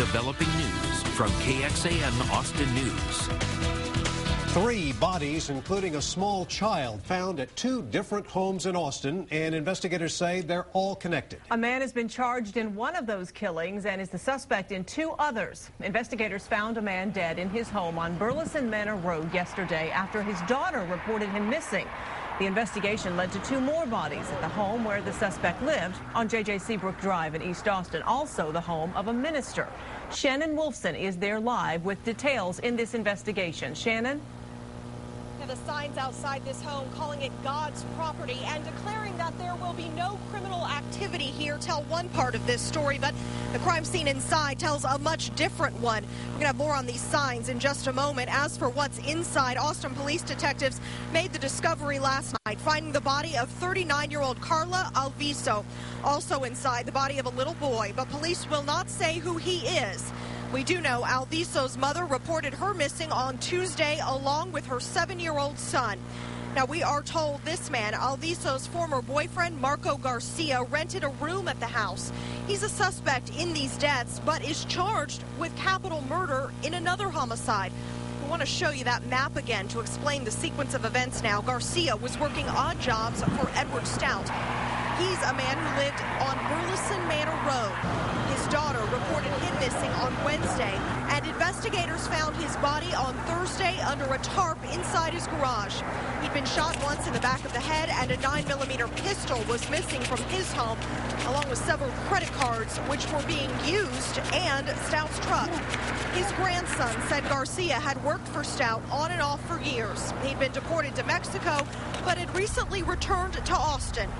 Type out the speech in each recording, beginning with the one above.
Developing news from KXAN Austin News. 3 bodies, including a small child, found at 2 different homes in Austin, and investigators say they're all connected. A man has been charged in one of those killings and is the suspect in 2 others. Investigators found a man dead in his home on Burleson Manor Road yesterday after his daughter reported him missing. The investigation led to 2 more bodies at the home where the suspect lived on J.J. Seabrook Drive in East Austin, also the home of a minister. Shannon Wolfson is there live with details in this investigation. Shannon? The signs outside this home calling it God's property and declaring that there will be no criminal activity here tell one part of this story, but the crime scene inside tells a much different one. We're going to have more on these signs in just a moment. As for what's inside, Austin police detectives made the discovery last night, finding the body of 39-year-old Carla Alviso. Also inside, the body of a little boy, but police will not say who he is. We do know Alviso's mother reported her missing on Tuesday along with her 7-year-old son. Now, we are told this man, Alviso's former boyfriend, Marco Garcia, rented a room at the house. He's a suspect in these deaths, but is charged with capital murder in another homicide. We want to show you that map again to explain the sequence of events now. Garcia was working odd jobs for Edward Stout. He's a man who lived on Burleson Manor Road. His daughter reported him missing on Wednesday, and investigators found his body on Thursday under a tarp inside his garage. He'd been shot once in the back of the head, and a 9mm pistol was missing from his home, along with several credit cards which were being used, and Stout's truck. His grandson said Garcia had worked for Stout on and off for years. He'd been deported to Mexico, but had recently returned to Austin.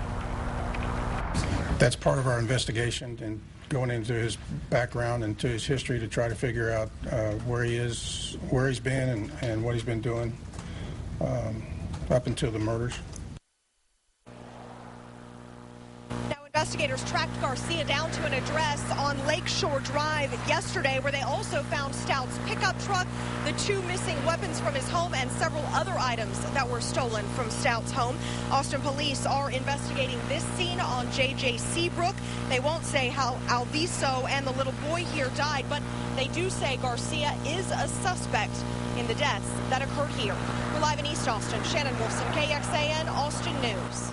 That's part of our investigation and going into his background and to his history to try to figure out where he is, where he's been, and what he's been doing up until the murders. Investigators tracked Garcia down to an address on Lakeshore Drive yesterday where they also found Stout's pickup truck, the 2 missing weapons from his home, and several other items that were stolen from Stout's home. Austin police are investigating this scene on J.J. Seabrook. They won't say how Alviso and the little boy here died, but they do say Garcia is a suspect in the deaths that occurred here. We're live in East Austin. Shannon Wolfson, KXAN Austin News.